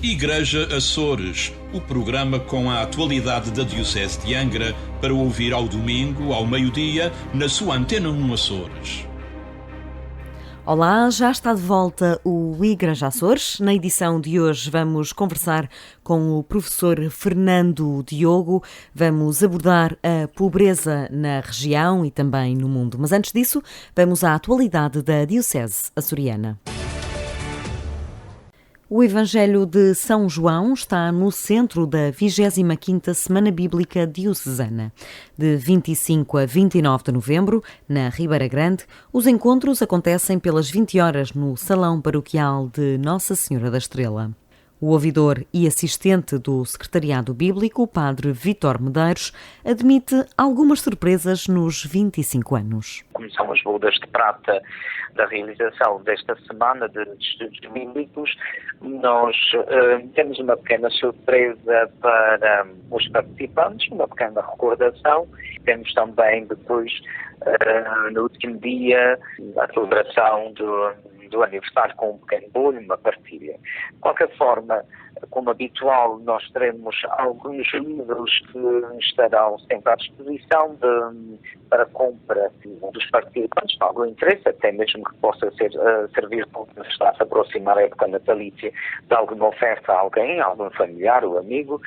Igreja Açores, o programa com a atualidade da Diocese de Angra para ouvir ao domingo, ao meio-dia, na sua Antena 1 Açores. Olá, já está de volta o Igreja Açores. Na edição de hoje vamos conversar com o professor Fernando Diogo. Vamos abordar a pobreza na região e também no mundo. Mas antes disso, vamos à atualidade da Diocese açoriana. O Evangelho de São João está no centro da 25ª Semana Bíblica Diocesana. De 25 a 29 de novembro, na Ribeira Grande, os encontros acontecem pelas 20 horas no Salão Paroquial de Nossa Senhora da Estrela. O ouvidor e assistente do Secretariado Bíblico, Padre Vítor Medeiros, admite algumas surpresas nos 25 anos. Como são as bodas de prata da realização desta semana de estudos bíblicos, nós temos uma pequena surpresa para os participantes, uma pequena recordação. Temos também depois, no último dia, a celebração do aniversário com um pequeno bolo e uma partilha. De qualquer forma, como habitual, nós teremos alguns livros que estarão sempre à disposição para compra dos participantes, de algum interesse, até mesmo que possa servir para estar a se aproximar a época natalícia de alguma oferta a alguém, algum familiar ou amigo,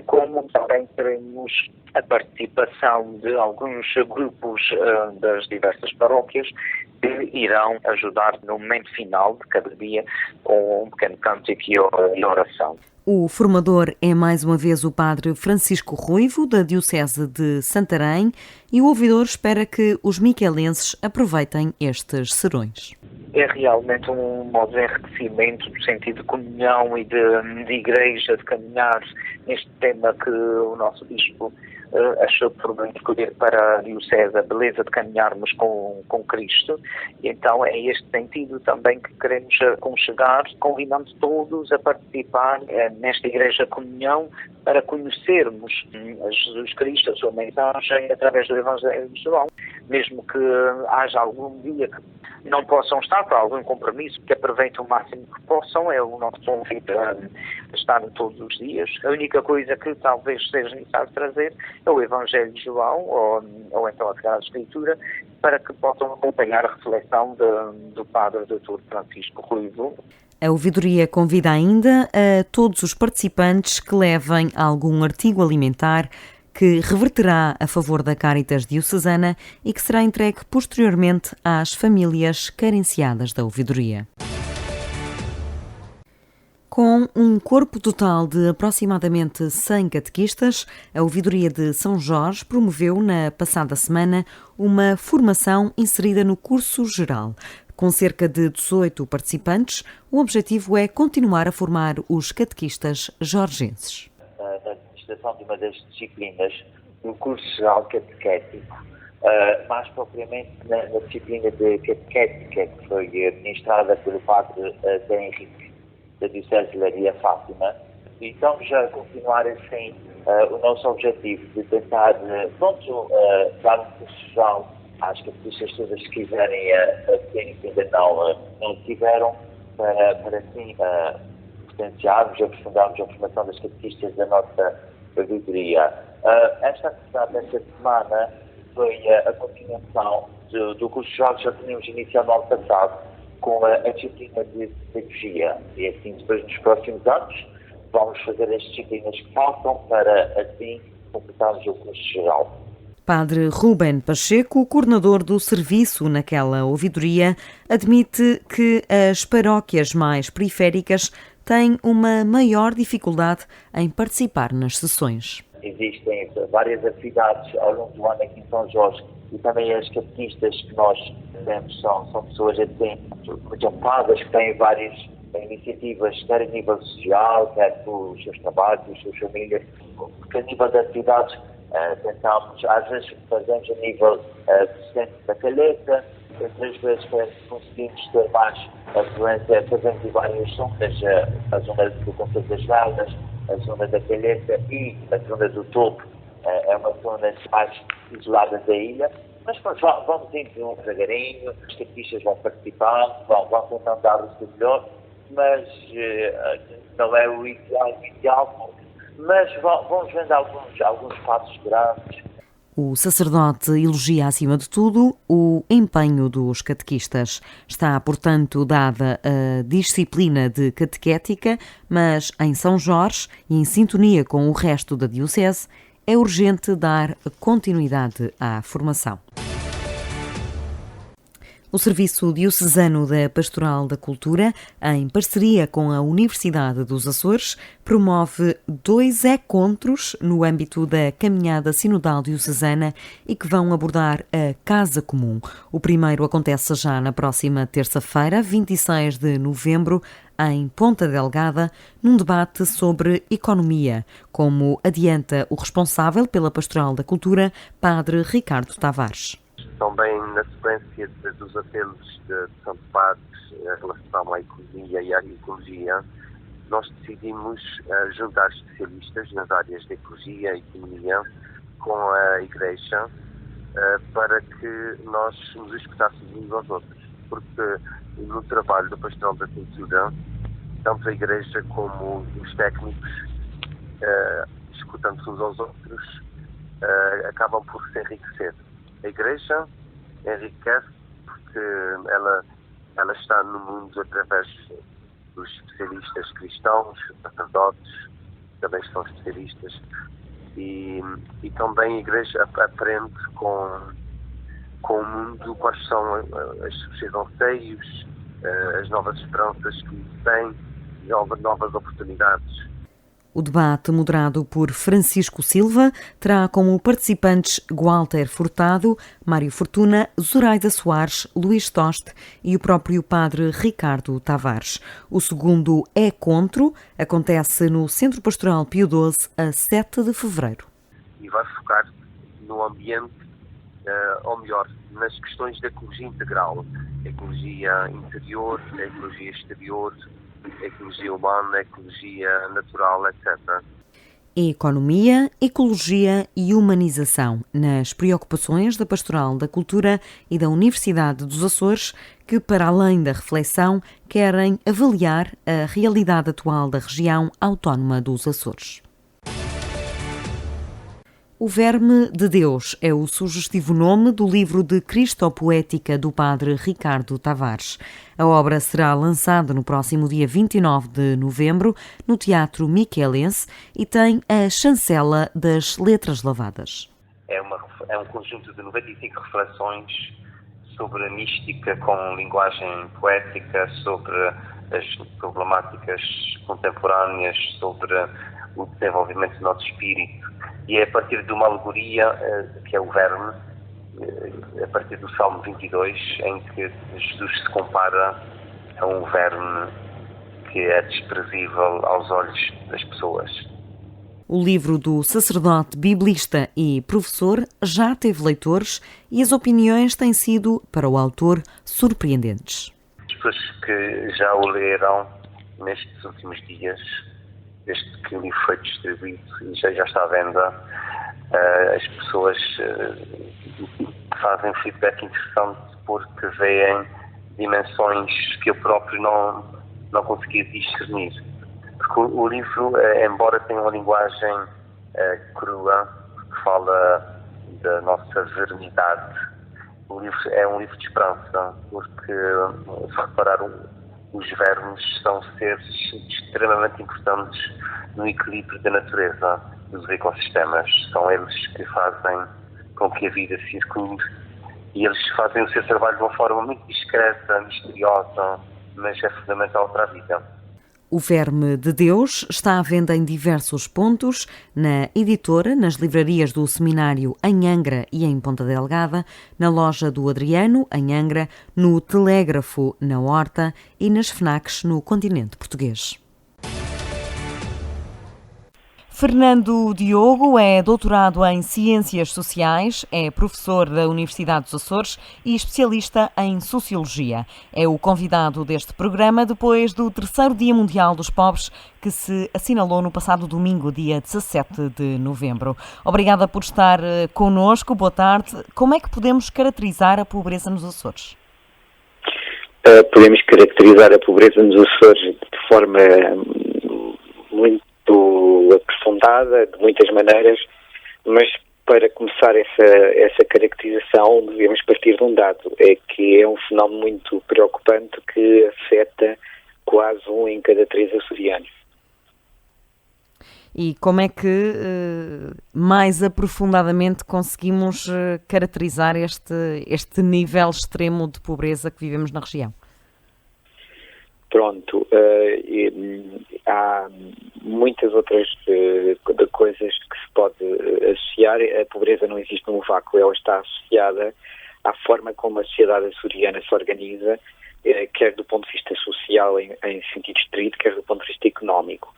como também teremos a participação de alguns grupos das diversas paróquias que irão ajudar no momento final de cada dia com um pequeno cântico e oração. O formador é mais uma vez o Padre Francisco Ruivo, da Diocese de Santarém, e o ouvidor espera que os miquelenses aproveitem estes serões. É realmente um modo de enriquecimento no sentido de comunhão e de igreja, de caminhar neste tema que o nosso Bispo achou por bem escolher para a Diocese, a beleza de caminharmos com Cristo. E então é este sentido também que queremos aconchegar, convidando todos a participar nesta Igreja Comunhão para conhecermos a Jesus Cristo, a sua mensagem, através do Evangelho de João. Mesmo que haja algum dia que não possam estar para algum compromisso, que aproveitem o máximo que possam, é o nosso convite a estar todos os dias. A única coisa que talvez seja necessário trazer é o Evangelho de João, ou então a Sagrada Escritura, para que possam acompanhar a reflexão do Padre Dr. Francisco Ruivo. A ouvidoria convida ainda a todos os participantes que levem algum artigo alimentar que reverterá a favor da Cáritas Diocesana e que será entregue posteriormente às famílias carenciadas da ouvidoria. Com um corpo total de aproximadamente 100 catequistas, a ouvidoria de São Jorge promoveu na passada semana uma formação inserida no curso geral. Com cerca de 18 participantes, o objetivo é continuar a formar os catequistas jorgenses. Na administração de uma das disciplinas do curso geral catequético, mais propriamente na disciplina de catequética, que foi administrada pelo Padre Zé Henrique, da Diocese de Leiria Fátima. Então, já continuar assim o nosso objetivo de tentar, dar um curso geral às catequistas todas que quiserem ter que ainda não tiveram, para assim potenciarmos e aprofundarmos a formação das catequistas da nossa ouvidoria. Esta atividade desta semana foi a continuação do curso geral que já tínhamos iniciado no ano passado, com a disciplina de pedagogia. E assim, depois nos próximos anos, vamos fazer as disciplinas que faltam para assim completarmos o curso geral. Padre Rubén Pacheco, coordenador do serviço naquela ouvidoria, admite que as paróquias mais periféricas têm uma maior dificuldade em participar nas sessões. Existem várias atividades ao longo do ano aqui em São Jorge e também as catequistas que nós temos são pessoas assim, muito ocupadas, que têm várias iniciativas, quer a nível social, quer pelos seus trabalhos, pelas suas famílias, porque a nível de atividades tentamos, às vezes fazemos a nível do centro da Calheta, outras vezes conseguimos ter mais afluência, fazemos várias zonas, a zona do Conselho das Velhas, a zona da Calheta e a zona do Topo, é uma zona mais isolada da ilha, mas vamos indo devagarinho, os catequistas vão participando, vão tentando dar o seu melhor mas não é o ideal, mas vamos vendo alguns passos grandes. O sacerdote elogia, acima de tudo, o empenho dos catequistas. Está, portanto, dada a disciplina de catequética, mas em São Jorge e em sintonia com o resto da Diocese, é urgente dar continuidade à formação. O Serviço Diocesano da Pastoral da Cultura, em parceria com a Universidade dos Açores, promove 2 encontros no âmbito da Caminhada Sinodal Diocesana e que vão abordar a Casa Comum. O primeiro acontece já na próxima terça-feira, 26 de novembro, em Ponta Delgada, num debate sobre economia, como adianta o responsável pela Pastoral da Cultura, Padre Ricardo Tavares. Também na sequência dos apelos de São Padre em relação à economia e à ecologia, nós decidimos juntar especialistas nas áreas de ecologia e economia com a Igreja para que nós nos escutássemos uns aos outros, porque no trabalho da Pastoral da Cultura, tanto a Igreja como os técnicos, escutando-se uns aos outros, acabam por se enriquecer. A Igreja enriquece porque ela está no mundo através dos especialistas cristãos, sacerdotes, também são especialistas, e também a Igreja aprende com o mundo quais são os seus anseios, as novas esperanças que têm, novas oportunidades. O debate, moderado por Francisco Silva, terá como participantes Gualter Furtado, Mário Fortuna, Zoraida Soares, Luís Toste e o próprio Padre Ricardo Tavares. O segundo encontro acontece no Centro Pastoral Pio XII, a 7 de fevereiro. E vai focar no ambiente, ou melhor, nas questões da ecologia integral. Ecologia interior, ecologia exterior, ecologia humana, ecologia natural, etc. Economia, ecologia e humanização nas preocupações da Pastoral da Cultura e da Universidade dos Açores, que, para além da reflexão, querem avaliar a realidade atual da região autónoma dos Açores. O Verme de Deus é o sugestivo nome do livro de Cristopoética do Padre Ricardo Tavares. A obra será lançada no próximo dia 29 de novembro no Teatro Miquelense e tem a chancela das Letras Lavadas. É um conjunto de 95 reflexões sobre a mística com linguagem poética, sobre as problemáticas contemporâneas, sobre o desenvolvimento do nosso espírito. E é a partir de uma alegoria, que é o verme, a partir do Salmo 22, em que Jesus se compara a um verme que é desprezível aos olhos das pessoas. O livro do sacerdote biblista e professor já teve leitores e as opiniões têm sido, para o autor, surpreendentes. As pessoas que já o leram nestes últimos dias, desde que o livro foi distribuído e já está à venda, as pessoas fazem um feedback interessante porque veem dimensões que eu próprio não conseguia discernir. Porque o livro, embora tenha uma linguagem crua, que fala da nossa verenidade, o livro é um livro de esperança, porque, se reparar, os vermes são seres extremamente importantes no equilíbrio da natureza, dos ecossistemas. São eles que fazem com que a vida circule e eles fazem o seu trabalho de uma forma muito discreta, misteriosa, mas é fundamental para a vida. O Verme de Deus está à venda em diversos pontos, na editora, nas livrarias do Seminário em Angra e em Ponta Delgada, na loja do Adriano, em Angra, no Telégrafo, na Horta e nas FNACs no continente português. Fernando Diogo é doutorado em Ciências Sociais, é professor da Universidade dos Açores e especialista em Sociologia. É o convidado deste programa depois do 3º Dia Mundial dos Pobres, que se assinalou no passado domingo, dia 17 de novembro. Obrigada por estar connosco. Boa tarde. Como é que podemos caracterizar a pobreza nos Açores? Podemos caracterizar a pobreza nos Açores de forma muito aprofundada, de muitas maneiras, mas para começar essa caracterização devemos partir de um dado, é que é um fenómeno muito preocupante que afeta quase 1 em cada 3 açorianos. E como é que mais aprofundadamente conseguimos caracterizar este nível extremo de pobreza que vivemos na região? Pronto, há muitas outras coisas que se pode associar. A pobreza não existe num vácuo, ela está associada à forma como a sociedade açoriana se organiza, quer do ponto de vista social em sentido estrito, quer do ponto de vista económico.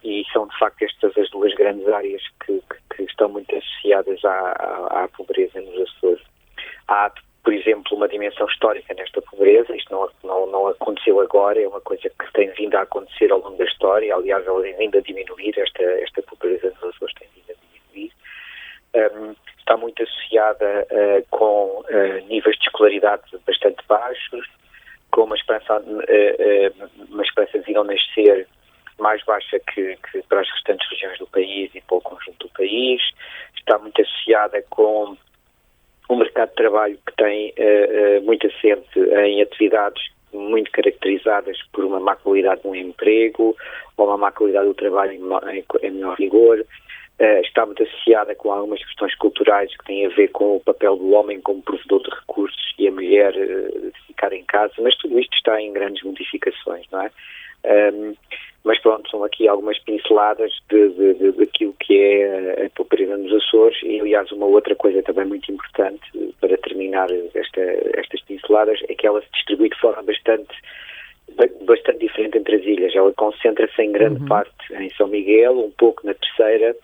E são de facto estas as duas grandes áreas que estão muito associadas à pobreza nos Açores. Há, por exemplo, uma dimensão histórica nesta pobreza. Isto não aconteceu agora, é uma coisa que tem vindo a acontecer ao longo da história. Aliás, ela tem vindo a diminuir, esta pobreza nos Açores tem vindo a diminuir. Está muito associada com níveis de escolaridade bastante baixos, com uma esperança de ir ao nascer mais baixa que para as restantes regiões do país e para o conjunto do país. Está muito associada com um mercado de trabalho que tem muito assente em atividades muito caracterizadas por uma má qualidade do emprego ou uma má qualidade do trabalho em menor rigor. Está muito associada com algumas questões culturais que têm a ver com o papel do homem como provedor de recursos e a mulher ficar em casa, mas tudo isto está em grandes modificações, não é? Mas pronto, são aqui algumas pinceladas daquilo que é a pobreza nos Açores. E aliás, uma outra coisa também muito importante para terminar estas pinceladas é que ela se distribui de forma bastante diferente entre as ilhas. Ela concentra-se em grande parte em São Miguel, um pouco na Terceira,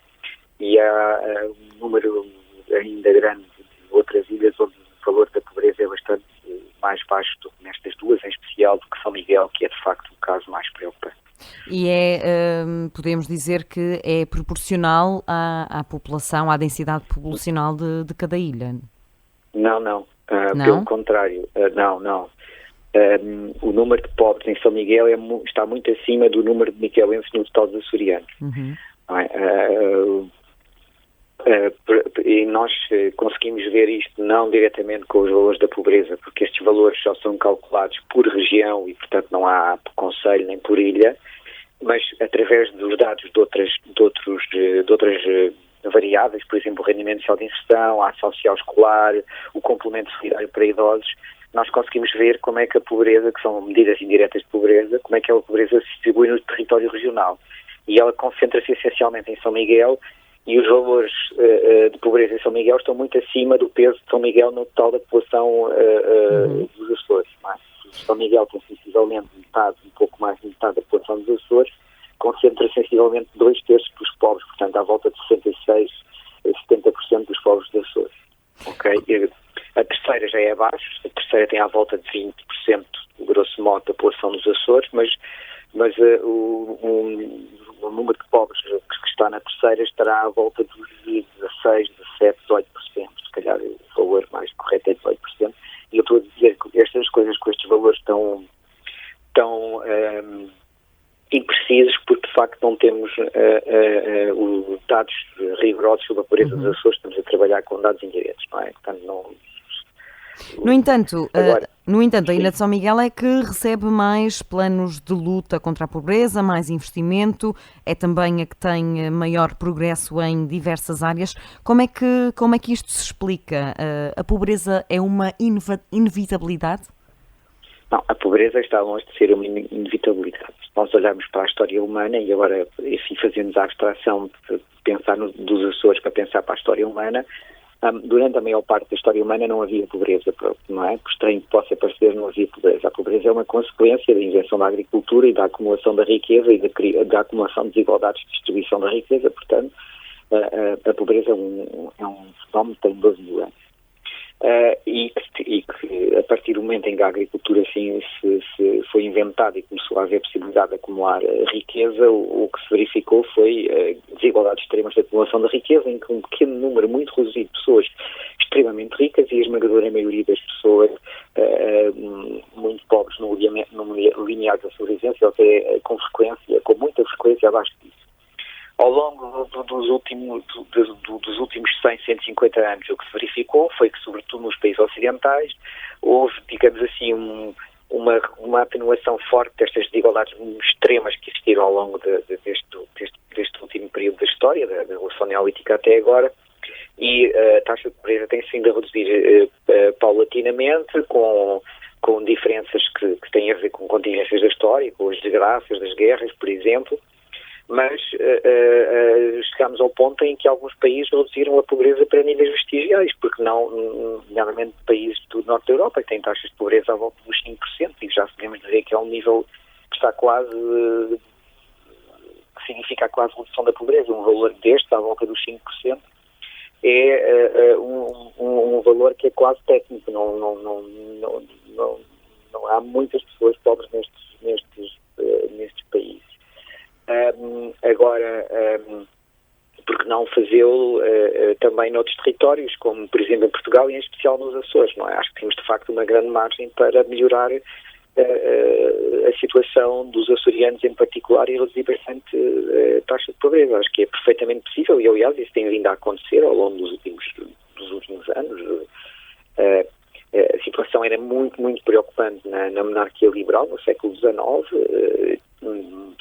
e há um número ainda grande de outras ilhas onde o valor da pobreza é bastante mais baixo do que nestas duas, em especial do que São Miguel, que é de facto o caso mais preocupante. E podemos dizer que é proporcional à população, à densidade populacional de cada ilha? Não. Pelo contrário, não. O número de pobres em São Miguel está muito acima do número de miquelenses no total dos açorianos. E nós conseguimos ver isto não diretamente com os valores da pobreza, porque estes valores só são calculados por região e, portanto, não há por concelho nem por ilha, mas através dos dados de outras variáveis, por exemplo, o rendimento social de inserção, a ação social escolar, o complemento solidário para idosos, nós conseguimos ver como é que a pobreza, que são medidas indiretas de pobreza, como é que a pobreza se distribui no território regional. E ela concentra-se essencialmente em São Miguel, e os valores de pobreza em São Miguel estão muito acima do peso de São Miguel no total da população dos Açores. São Miguel tem sensivelmente um pouco mais de metade da população dos Açores, concentra sensivelmente 2/3 dos pobres, portanto, à volta de 66% a 70% dos pobres dos Açores. Okay? A Terceira já é abaixo, a Terceira tem à volta de 20%, grosso modo, da população dos Açores, mas o número de pobres que está na Terceira estará à volta dos 16, 17, 18%, se calhar o valor mais correto é 18%, e eu estou a dizer que estas coisas com estes valores tão imprecisos, porque de facto não temos os dados rigorosos sobre a pobreza dos Açores, estamos a trabalhar com dados indiretos, não é? Portanto, não... No entanto, a Ilha de São Miguel é que recebe mais planos de luta contra a pobreza, mais investimento, é também a que tem maior progresso em diversas áreas. Como é que isto se explica? A pobreza é uma inevitabilidade? Não, a pobreza está longe de ser uma inevitabilidade. Se nós olharmos para a história humana, e agora enfim, fazemos a abstração de pensar dos Açores para pensar para a história humana, durante a maior parte da história humana não havia pobreza, não é? Por estranho que possa parecer, não havia pobreza. A pobreza é uma consequência da invenção da agricultura e da acumulação da riqueza e da acumulação de desigualdades de distribuição da riqueza. Portanto, a pobreza é um fenómeno que tem 12 mil anos. e que a partir do momento em que a agricultura assim se foi inventada e começou a haver possibilidade de acumular riqueza, o que se verificou foi desigualdades extremas de acumulação da riqueza, em que um pequeno número muito reduzido de pessoas extremamente ricas e a esmagadora maioria das pessoas muito pobres no linear da sua existência, ou até com muita frequência abaixo disso. Ao longo dos últimos 100, 150 anos, o que se verificou foi que, sobretudo nos países ocidentais, houve, digamos assim, uma atenuação forte destas desigualdades extremas que existiram ao longo deste último período da história, da Revolução Neolítica até agora, e a taxa de pobreza tem vindo a reduzir paulatinamente, com diferenças que têm a ver com contingências da história, com as desgraças das guerras, por exemplo. Mas chegámos ao ponto em que alguns países reduziram a pobreza para níveis vestigiais, porque não, nomeadamente países do norte da Europa, que têm taxas de pobreza à volta dos 5%, e já podemos dizer que é um nível que está quase, que significa quase redução da pobreza. Um valor deste, à volta dos 5%, é um valor que é quase técnico. Não há muitas pessoas pobres nestes países. Agora, porque não fazê-lo também noutros territórios, como por exemplo em Portugal e em especial nos Açores, não é? Acho que temos de facto uma grande margem para melhorar a situação dos açorianos em particular e reduzir bastante a taxa de pobreza. Acho que é perfeitamente possível e, aliás, isso tem vindo a acontecer ao longo dos últimos anos. A situação era muito, muito preocupante na monarquia liberal, no século XIX,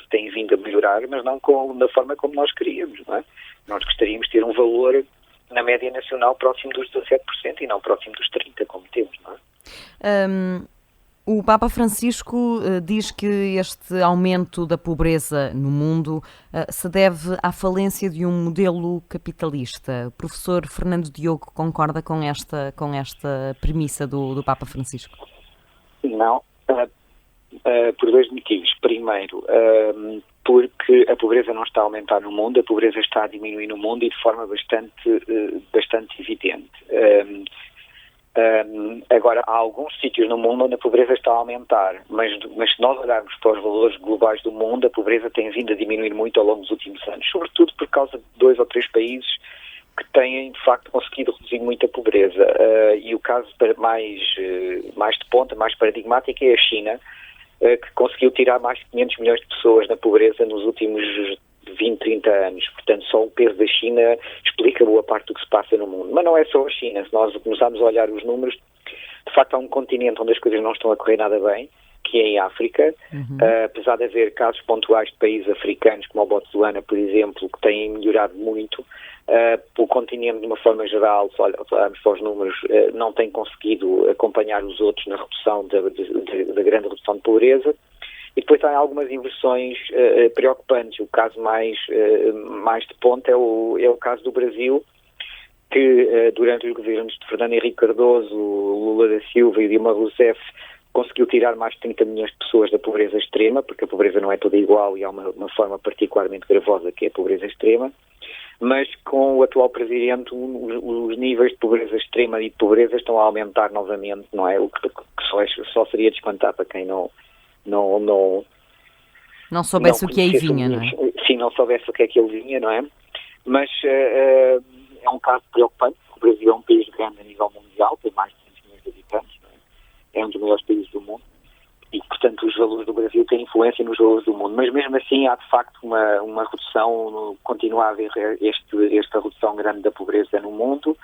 tem vindo a melhorar, mas não da forma como nós queríamos, não é? Nós gostaríamos de ter um valor na média nacional próximo dos 17% e não próximo dos 30%, como temos, não é? O Papa Francisco diz que este aumento da pobreza no mundo se deve à falência de um modelo capitalista. O professor Fernando Diogo concorda com esta premissa do Papa Francisco? Não, por dois motivos. Primeiro, porque a pobreza não está a aumentar no mundo, a pobreza está a diminuir no mundo e de forma bastante evidente. Agora, há alguns sítios no mundo onde a pobreza está a aumentar, mas se nós olharmos para os valores globais do mundo, a pobreza tem vindo a diminuir muito ao longo dos últimos anos, sobretudo por causa de 2 ou 3 países que têm, de facto, conseguido reduzir muito a pobreza. E o caso mais de ponta, mais paradigmático, é a China, que conseguiu tirar mais de 500 milhões de pessoas da pobreza nos últimos 20, 30 anos. Portanto, só o peso da China explica boa parte do que se passa no mundo. Mas não é só a China. Se nós começarmos a olhar os números, de facto há um continente onde as coisas não estão a correr nada bem, que é em África. Apesar de haver casos pontuais de países africanos, como o Botsuana, por exemplo, que têm melhorado muito, o continente, de uma forma geral, se olharmos para os números, não tem conseguido acompanhar os outros na redução da grande redução de pobreza. E depois há algumas inversões preocupantes. O caso mais de ponta é o caso do Brasil, que durante os governos de Fernando Henrique Cardoso, Lula da Silva e Dilma Rousseff conseguiu tirar mais de 30 milhões de pessoas da pobreza extrema, porque a pobreza não é toda igual e há uma forma particularmente gravosa que é a pobreza extrema. Mas com o atual presidente os níveis de pobreza extrema e de pobreza estão a aumentar novamente, não é? O que só seria de espantar para quem não soubesse o que aí vinha, não é? Sim, não soubesse o que é que ele vinha, não é? Mas é um caso preocupante, porque o Brasil é um país grande a nível mundial, tem mais de 200 milhões de habitantes, não é? É um dos maiores países do mundo e, portanto, os valores do Brasil têm influência nos valores do mundo. Mas mesmo assim há, de facto, uma redução, continua a haver esta redução grande da pobreza no mundo.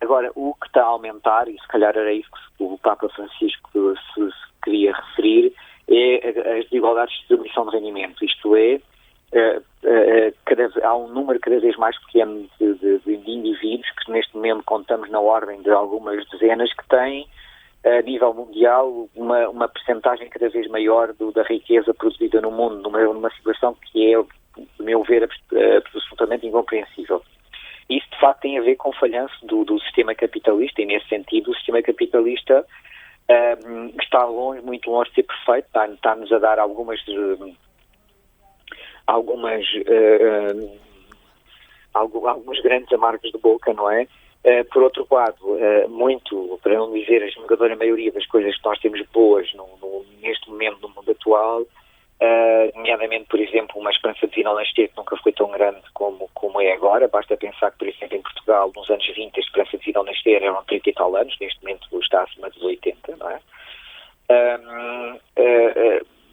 Agora, o que está a aumentar, e se calhar era isso que o Papa Francisco se queria referir, é as desigualdades de distribuição de rendimento. Isto é, há um número cada vez mais pequeno de indivíduos, que neste momento contamos na ordem de algumas dezenas, que têm, a nível mundial, uma percentagem cada vez maior da riqueza produzida no mundo, numa situação que é, do meu ver, absolutamente incompreensível. Isso, de facto, tem a ver com o falhanço do sistema capitalista, e, nesse sentido, o sistema capitalista está muito longe de ser perfeito, está-nos a dar algumas grandes amargos de boca, não é? Por outro lado, muito, para não dizer a esmagadora maioria das coisas que nós temos boas neste momento no mundo atual, nomeadamente, por exemplo, uma esperança de vida ao nascer que nunca foi tão grande como é agora. Basta pensar que, por exemplo, em Portugal, nos anos 20, a esperança de vida ao nascer eram 30 e tal anos, neste momento está acima dos 80, não é?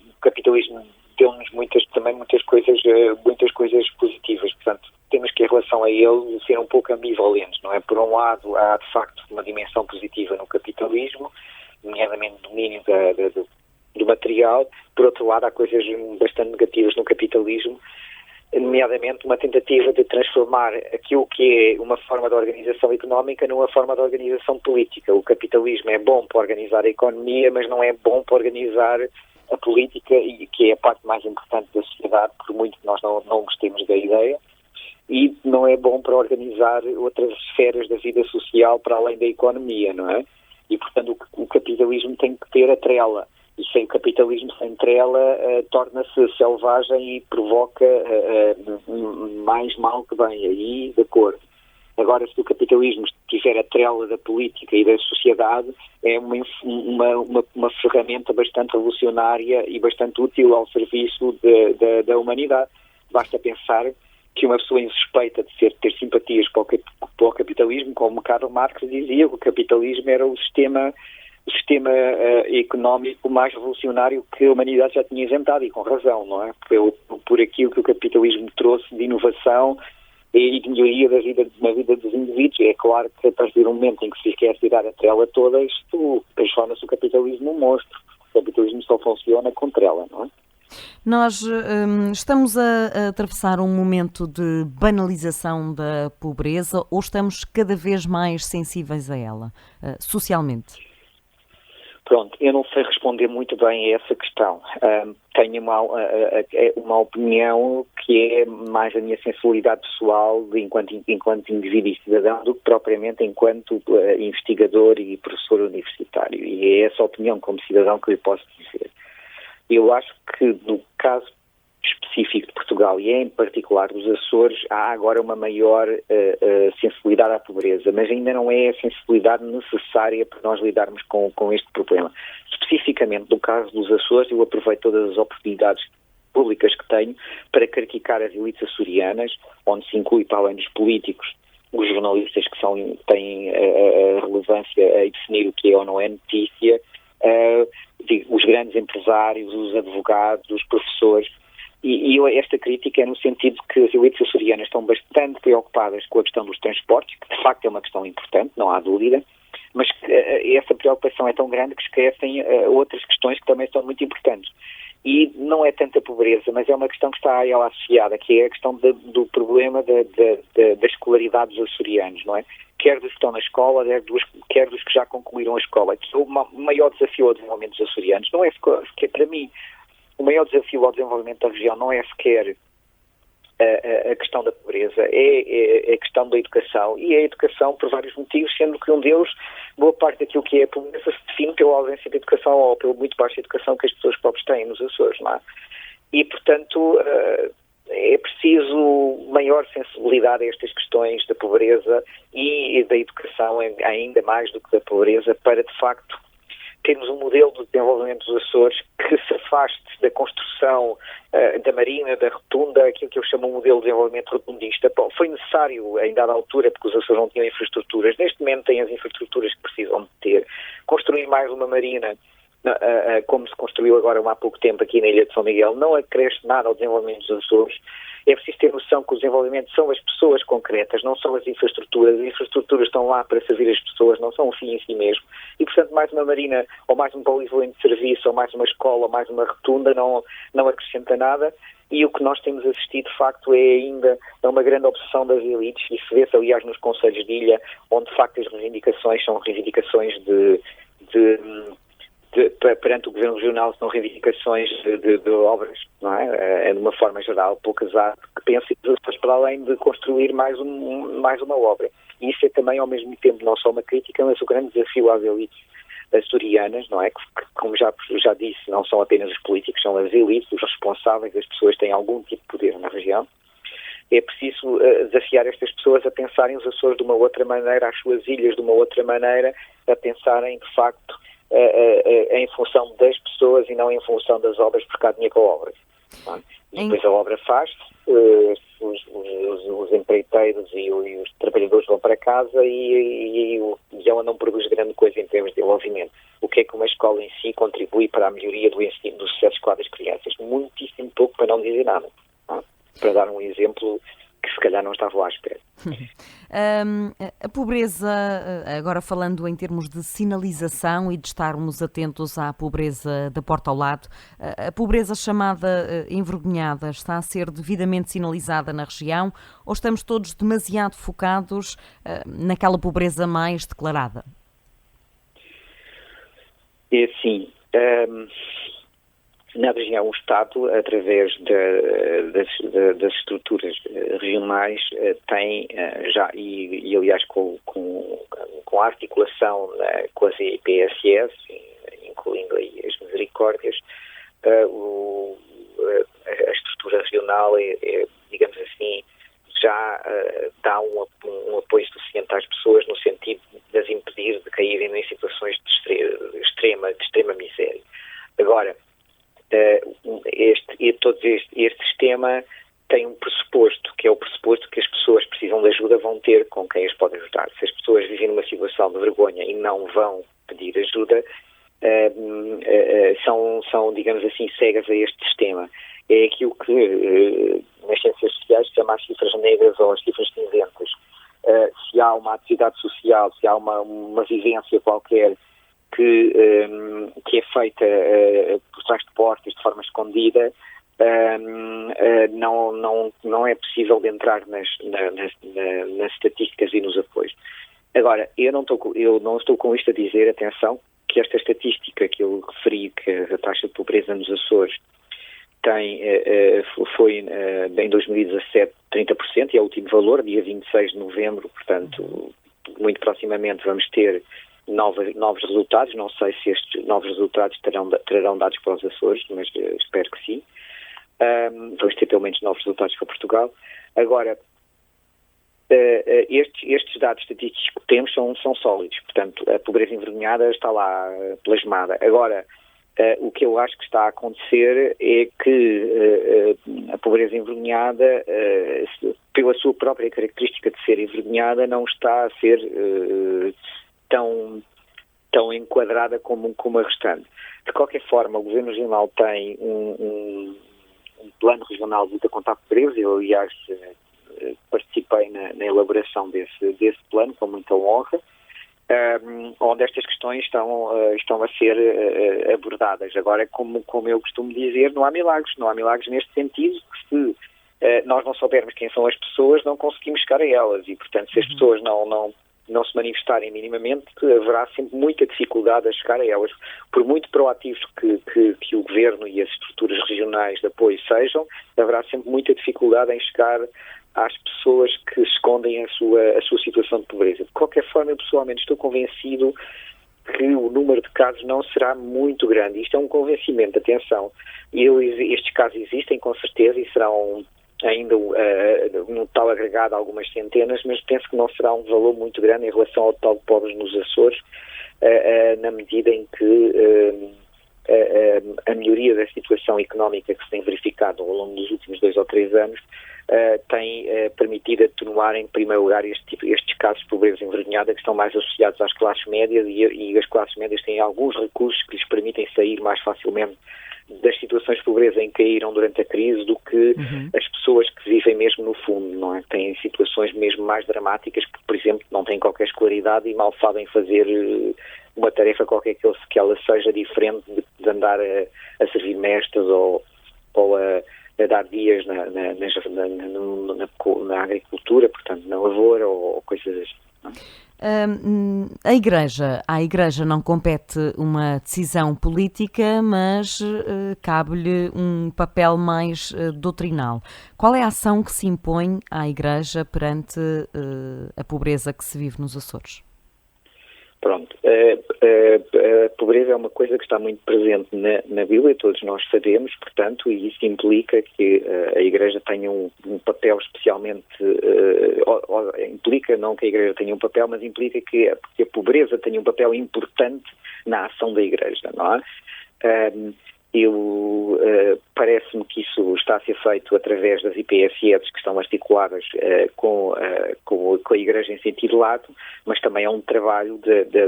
O capitalismo deu-nos muitas coisas positivas, portanto, temos que, em relação a ele, ser um pouco ambivalentes, não é? Por um lado, há, de facto, uma dimensão positiva no capitalismo, nomeadamente o domínio do material. Por outro lado, há coisas bastante negativas no capitalismo, nomeadamente uma tentativa de transformar aquilo que é uma forma de organização económica numa forma de organização política. O capitalismo é bom para organizar a economia, mas não é bom para organizar a política, e que é a parte mais importante da sociedade, por muito que nós não gostemos da ideia, e não é bom para organizar outras esferas da vida social para além da economia, não é? E, portanto, o capitalismo tem que ter a trela. E sem capitalismo, sem trela, torna-se selvagem e provoca mais mal que bem. Aí, de acordo. Agora, se o capitalismo tiver a trela da política e da sociedade, é uma ferramenta bastante revolucionária e bastante útil ao serviço da humanidade. Basta pensar que uma pessoa insuspeita de ter simpatias para o capitalismo, como Karl Marx dizia, que o capitalismo era o sistema económico mais revolucionário que a humanidade já tinha inventado, e com razão, não é? Por aquilo que o capitalismo trouxe de inovação e de melhoria na vida dos indivíduos. É claro que a partir do momento em que se quer tirar a trela toda, isto transforma-se o capitalismo num monstro. O capitalismo só funciona com trela, não é? Nós estamos a atravessar um momento de banalização da pobreza, ou estamos cada vez mais sensíveis a ela, socialmente? Pronto, eu não sei responder muito bem a essa questão. Tenho uma opinião que é mais a minha sensibilidade pessoal enquanto indivíduo e cidadão do que propriamente enquanto investigador e professor universitário. E é essa opinião como cidadão que eu posso dizer. Eu acho que no caso específico de Portugal e em particular dos Açores, há agora uma maior sensibilidade à pobreza, mas ainda não é a sensibilidade necessária para nós lidarmos com este problema. Especificamente no caso dos Açores, eu aproveito todas as oportunidades públicas que tenho para criticar as elites açorianas, onde se inclui, para além dos políticos, os jornalistas que têm a relevância a definir o que é ou não é notícia, os grandes empresários, os advogados, os professores. E esta crítica é no sentido de que as elites açorianas estão bastante preocupadas com a questão dos transportes, que de facto é uma questão importante, não há dúvida, mas essa preocupação é tão grande que esquecem outras questões que também são muito importantes. E não é tanto a pobreza, mas é uma questão que está a ela associada, que é a questão do problema da escolaridade dos açorianos, não é? Quer dos que estão na escola, quer dos que já concluíram a escola. Que o maior desafio ao desenvolvimento dos açorianos não é sequer, para mim, o maior desafio ao desenvolvimento da região não é sequer a questão da pobreza, é a questão da educação, e a educação por vários motivos, sendo que um deles, boa parte daquilo que é a pobreza se define pela ausência de educação ou pela muito baixa educação que as pessoas próprias têm nos Açores, não é? E, portanto, é preciso maior sensibilidade a estas questões da pobreza e da educação, ainda mais do que da pobreza, para, de facto, termos um modelo de desenvolvimento dos Açores que se afaste da construção da marina, da rotunda, aquilo que eu chamo um modelo de desenvolvimento rotundista. Bom, foi necessário, em dada altura, porque os Açores não tinham infraestruturas. Neste momento têm as infraestruturas que precisam de ter. Construir mais uma marina, como se construiu agora há pouco tempo aqui na Ilha de São Miguel, não acresce nada ao desenvolvimento dos Açores. É preciso ter noção que o desenvolvimento são as pessoas concretas, não são as infraestruturas. As infraestruturas estão lá para servir as pessoas, não são um fim em si mesmo. E, portanto, mais uma marina, ou mais um polivalente de serviço, ou mais uma escola, ou mais uma rotunda, não acrescenta nada. E o que nós temos assistido, de facto, é ainda uma grande obsessão das elites, e se vê-se, aliás, nos concelhos de ilha, onde, de facto, as reivindicações são reivindicações perante o Governo Regional, são reivindicações de obras, não é? De uma forma geral, poucas há que pensem para além de construir mais uma obra. E isso é também, ao mesmo tempo, não só uma crítica, mas o grande desafio às elites açorianas, não é? Que, como já disse, não são apenas os políticos, são as elites, os responsáveis, as pessoas que têm algum tipo de poder na região. é preciso desafiar estas pessoas a pensarem os Açores de uma outra maneira, as suas ilhas de uma outra maneira, a pensarem, de facto, em função das pessoas e não em função das obras, porque há dinheiro com obras. Não é? E depois a obra faz-se, os empreiteiros e os trabalhadores vão para casa e ela não produz grande coisa em termos de desenvolvimento. O que é que uma escola em si contribui para a melhoria do ensino, do sucesso escolar das crianças? Muitíssimo pouco, para não dizer nada. Não é? Para dar um exemplo que se calhar não estava à espera. A pobreza, agora falando em termos de sinalização e de estarmos atentos à pobreza da porta ao lado, a pobreza chamada envergonhada está a ser devidamente sinalizada na região ou estamos todos demasiado focados naquela pobreza mais declarada? É assim, na região, o Estado, através das estruturas regionais, tem já, e aliás com a articulação com as EPSS, incluindo aí as misericórdias, a estrutura regional digamos assim, já dá um apoio suficiente às pessoas no sentido de as impedir de caírem em situações de extrema miséria. Agora, este sistema tem um pressuposto, que é o pressuposto que as pessoas que precisam de ajuda vão ter com quem as pode ajudar. Se as pessoas vivem numa situação de vergonha e não vão pedir ajuda, são, digamos assim, cegas a este sistema. É aquilo que nas ciências sociais se chama as cifras negras ou as cifras cinzentas. Se há uma atividade social, se há uma vivência qualquer que é feita por trás de portas, de forma escondida, não é possível de entrar nas estatísticas e nos apoios. Agora, eu não estou com isto a dizer, atenção, que esta estatística que eu referi, que a taxa de pobreza nos Açores foi em 2017 30%, e é o último valor, dia 26 de novembro, portanto, muito proximamente vamos ter novos resultados. Não sei se estes novos resultados trarão dados para os Açores, mas espero que sim. Vamos ter pelo menos novos resultados para Portugal. Agora, estes dados estatísticos que temos são sólidos, portanto, a pobreza envergonhada está lá plasmada. Agora, o que eu acho que está a acontecer é que a pobreza envergonhada, pela sua própria característica de ser envergonhada, não está a ser tão enquadrada como a restante. De qualquer forma, o Governo Regional tem um plano regional de luta contra a pobreza. Eu, aliás, participei na elaboração desse plano com muita honra, onde estas questões estão a ser abordadas. Agora, como eu costumo dizer, não há milagres neste sentido, que se nós não soubermos quem são as pessoas, não conseguimos chegar a elas, e, portanto, se as pessoas não se manifestarem minimamente, haverá sempre muita dificuldade a chegar a elas. Por muito proativos que o Governo e as estruturas regionais de apoio sejam, haverá sempre muita dificuldade em chegar às pessoas que escondem a sua situação de pobreza. De qualquer forma, eu pessoalmente estou convencido que o número de casos não será muito grande. Isto é um convencimento, atenção. Estes casos existem, com certeza, e serão ainda no tal agregado algumas centenas, mas penso que não será um valor muito grande em relação ao total de pobres nos Açores, na medida em que a melhoria da situação económica que se tem verificado ao longo dos últimos 2 ou 3 anos tem permitido atenuar, em primeiro lugar, estes casos de pobreza envergonhada, que estão mais associados às classes médias, e as classes médias têm alguns recursos que lhes permitem sair mais facilmente das situações de pobreza em que caíram durante a crise do que as pessoas que vivem mesmo no fundo, não é? Têm situações mesmo mais dramáticas, porque, por exemplo, não têm qualquer escolaridade e mal sabem fazer uma tarefa qualquer que ela seja diferente de andar a servir mestres ou a dar dias na agricultura, portanto, na lavoura ou coisas assim, não é? À Igreja não compete uma decisão política, mas cabe-lhe um papel mais doutrinal. Qual é a ação que se impõe à Igreja perante a pobreza que se vive nos Açores? Pronto. A pobreza é uma coisa que está muito presente na Bíblia, todos nós sabemos, portanto, e isso implica que a Igreja tenha um papel especialmente, implica não que a Igreja tenha um papel, mas implica que a pobreza tenha um papel importante na ação da Igreja, não é? Parece-me que isso está a ser feito através das IPSEs que estão articuladas com a Igreja em sentido lato, mas também é um trabalho,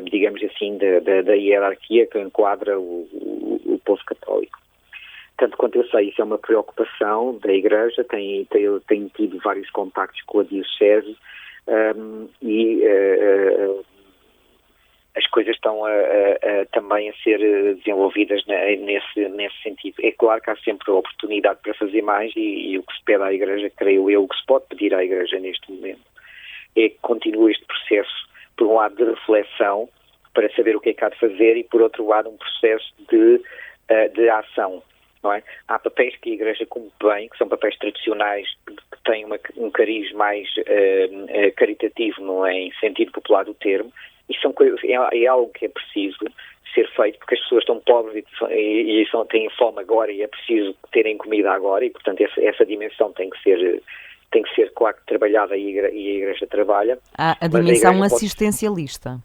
digamos assim, da hierarquia que enquadra o povo católico. Tanto quanto eu sei, isso é uma preocupação da Igreja, tem tido vários contactos com a Diocese as coisas estão também a ser desenvolvidas nesse sentido. É claro que há sempre a oportunidade para fazer mais e o que se pede à Igreja, creio eu, o que se pode pedir à Igreja neste momento é que continue este processo, por um lado, de reflexão para saber o que é que há de fazer e, por outro lado, um processo de ação. Não é? Há papéis que a Igreja cumpre bem, que são papéis tradicionais, que têm um cariz mais caritativo, não é, em sentido popular do termo. Isso é algo que é preciso ser feito, porque as pessoas estão pobres e têm fome agora e é preciso terem comida agora e, portanto, essa dimensão tem que ser claro, trabalhada e a Igreja trabalha. A dimensão assistencialista.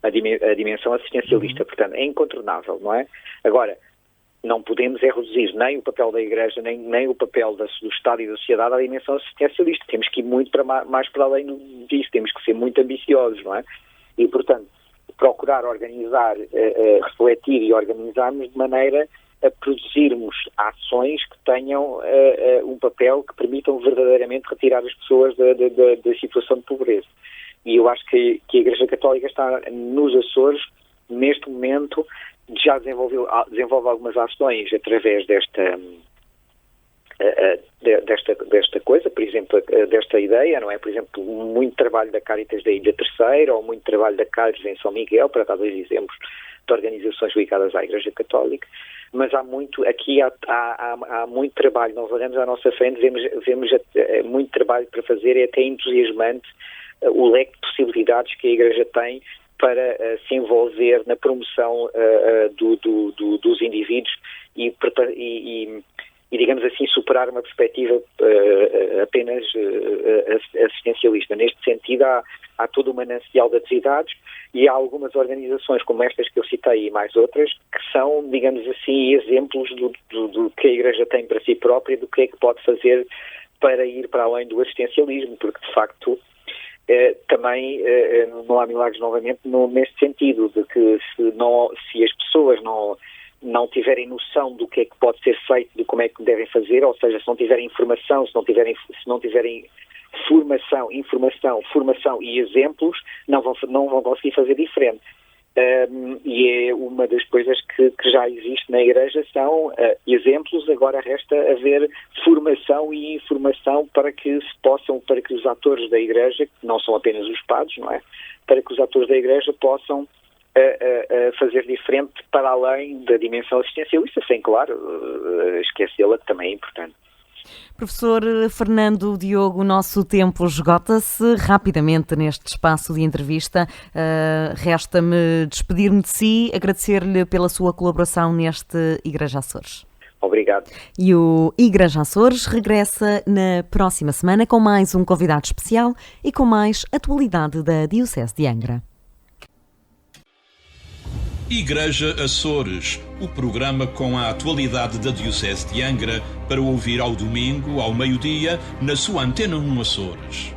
A dimensão assistencialista, portanto, é incontornável, não é? Agora, não podemos reduzir nem o papel da Igreja, nem o papel do Estado e da sociedade à dimensão assistencialista. Temos que ir muito mais para além disso, temos que ser muito ambiciosos, não é? E, portanto, procurar organizar, refletir e organizarmos de maneira a produzirmos ações que tenham um papel que permitam verdadeiramente retirar as pessoas da situação de pobreza. E eu acho que a Igreja Católica está nos Açores, neste momento, já desenvolve algumas ações através desta coisa, por exemplo, desta ideia, não é? Por exemplo, muito trabalho da Cáritas da Ilha Terceira ou muito trabalho da Cáritas em São Miguel, para dar 2 exemplos de organizações ligadas à Igreja Católica, mas há muito trabalho, nós olhamos à nossa frente, vemos muito trabalho para fazer, é até entusiasmante o leque de possibilidades que a Igreja tem para se envolver na promoção dos indivíduos e, digamos assim, superar uma perspectiva apenas assistencialista. Neste sentido, há todo um manancial de atividades e há algumas organizações como estas que eu citei e mais outras que são, digamos assim, exemplos do que a Igreja tem para si própria, do que é que pode fazer para ir para além do assistencialismo, porque, de facto, também não há milagres novamente neste sentido, de que se as pessoas não tiverem noção do que é que pode ser feito, de como é que devem fazer, ou seja, se não tiverem informação, se não tiverem formação e exemplos, não vão conseguir fazer diferente. E é uma das coisas que já existe na Igreja, são exemplos. Agora resta haver formação e informação para que os atores da Igreja, que não são apenas os padres, não é? Para que os atores da Igreja possam fazer diferente para além da dimensão assistencialista, sem, claro, esquecê-la, que também é importante. Professor Fernando Diogo, o nosso tempo esgota-se rapidamente neste espaço de entrevista. Resta-me despedir-me de si, agradecer-lhe pela sua colaboração neste Igreja Açores. Obrigado. E o Igreja Açores regressa na próxima semana com mais um convidado especial e com mais atualidade da Diocese de Angra. Igreja Açores, o programa com a atualidade da Diocese de Angra para ouvir ao domingo, ao meio-dia, na sua Antena 1 Açores.